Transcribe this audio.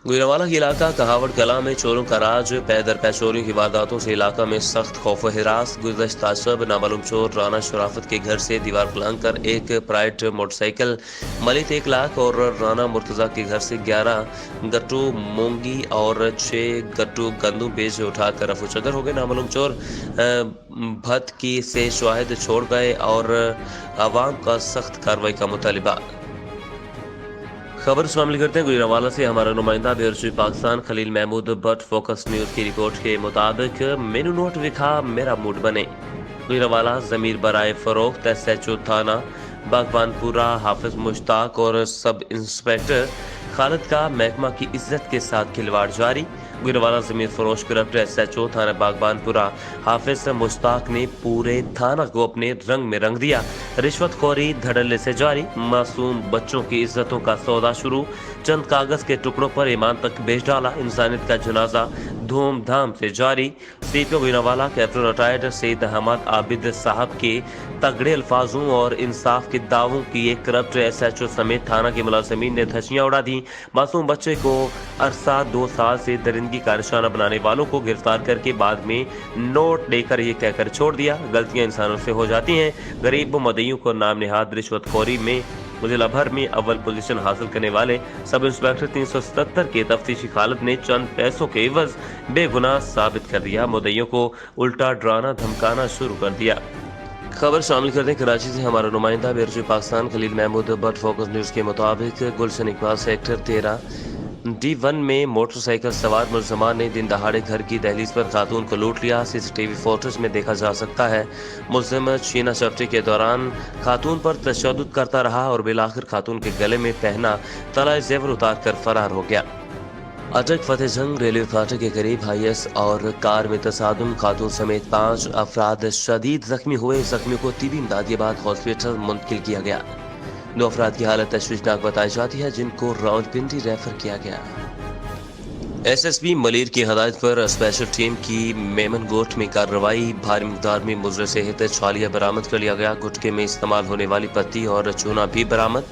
गुजरांवाला के इलाका कहावड़ कला में चोरों का राज, पै दर पै चोरियों की वारदातों से इलाका में सख्त खौफ व हिरास। गुज़श्ता शब नामालूम चोर राना शराफत के घर से दीवार लांघ कर एक प्राइवेट मोटरसाइकिल मलित 1 लाख और राना मुर्तज़ा के घर से 11 गट्टू मूंगी और 6 गट्टू गंदम बेच उठाकर रफू चदर हो गए। नामालूम चोर भत की से शवाहिद छोड़ गए और आवाम का सख्त कार्रवाई का मुतालिबा। खबर शामिल करते हैं गुजरांवाला से। हमारा नुमाइंदा bureau Pakistan Khalil Mahmood Bhatt Focus News की रिपोर्ट के मुताबिक मेनू नोट विखा मेरा मूड बने। गुजरांवाला ज़मीर बराए फ़रोख्त SHO थाना बागबानपुरा हाफिज मुश्ताक और सब इंस्पेक्टर खालिद का महकमा की इज्जत के साथ खिलवाड़ जारी। गुजरांवाला ज़मीर फरोश करप्ट SHO थाना बागबानपुरा हाफिज मुश्ताक ने पूरे थाना को अपने रंग में रंग दिया। रिश्वतखोरी धड़ल्ले से जारी, मासूम बच्चों की इज्जतों का सौदा शुरू, चंद कागज के टुकड़ों पर ईमान तक बेच डाला। इंसानियत का जनाजा धूमधाम से जारी। CPO Gujranwala captain retired Saeed Ahmed Abid साहब के तगड़े अल्फाजों और इंसाफ के दावों की एक करप्ट SHO समेत थाना के मुलाजिमीन ने धज्जियां उड़ा दी। मासूम बच्चे को अरसा 2 साल से दरिंदगी का निशाना बनाने वालों को गिरफ्तार करके बाद में नोट देकर ये कहकर छोड़ दिया, गलतियां इंसानों से हो जाती हैं। गरीब मुद्दईयों को नाम निहाद रिश्वतखोरी में जिला भर में अव्वल पोजीशन हासिल करने वाले सब इंस्पेक्टर 377 के तफ्तीशी खालिद ने चंद पैसों के एवज बेगुनाह साबित कर दिया। मुद्दईयों को उल्टा डराना धमकाना शुरू कर दिया। खबर शामिल करते हैं कराची से। हमारा नुमाइंदा bureau Pakistan Khalil Mahmood Bhatt Focus News के मुताबिक गुलशन इकबाल सेक्टर 13 D1 में मोटरसाइकिल सवार मुलजमान ने दिन दहाड़े घर की दहलीज पर खातून को लूट लिया। CCTV फुटेज में देखा जा सकता है मुलजिम छीना झपटी के दौरान खातून पर तशद्दुद करता रहा और बिलाखिर खातून के गले में पहना तलाए जेवर उतार कर फरार हो गया। अटक फतेह जंग रेलवे फाटक के करीब हाईएस और कार में तसादुम, खातून समेत 5 अफराद शदीद जख्मी हुए। जख्मियों को तिबी इमदाद के बाद हॉस्पिटल मुंतकिल किया गया। 2 अफराद की हालत तशवीशनाक बताई जाती है जिनको रावलपिंडी रेफर किया गया। SSP मलिर की हदायत पर स्पेशल टीम की मेमन गोट में कार्रवाई। भारी मिकदार में मुजरे सेहत छालिया बरामद कर लिया गया। गुटके में इस्तेमाल होने वाली पत्ती और चूना भी बरामद।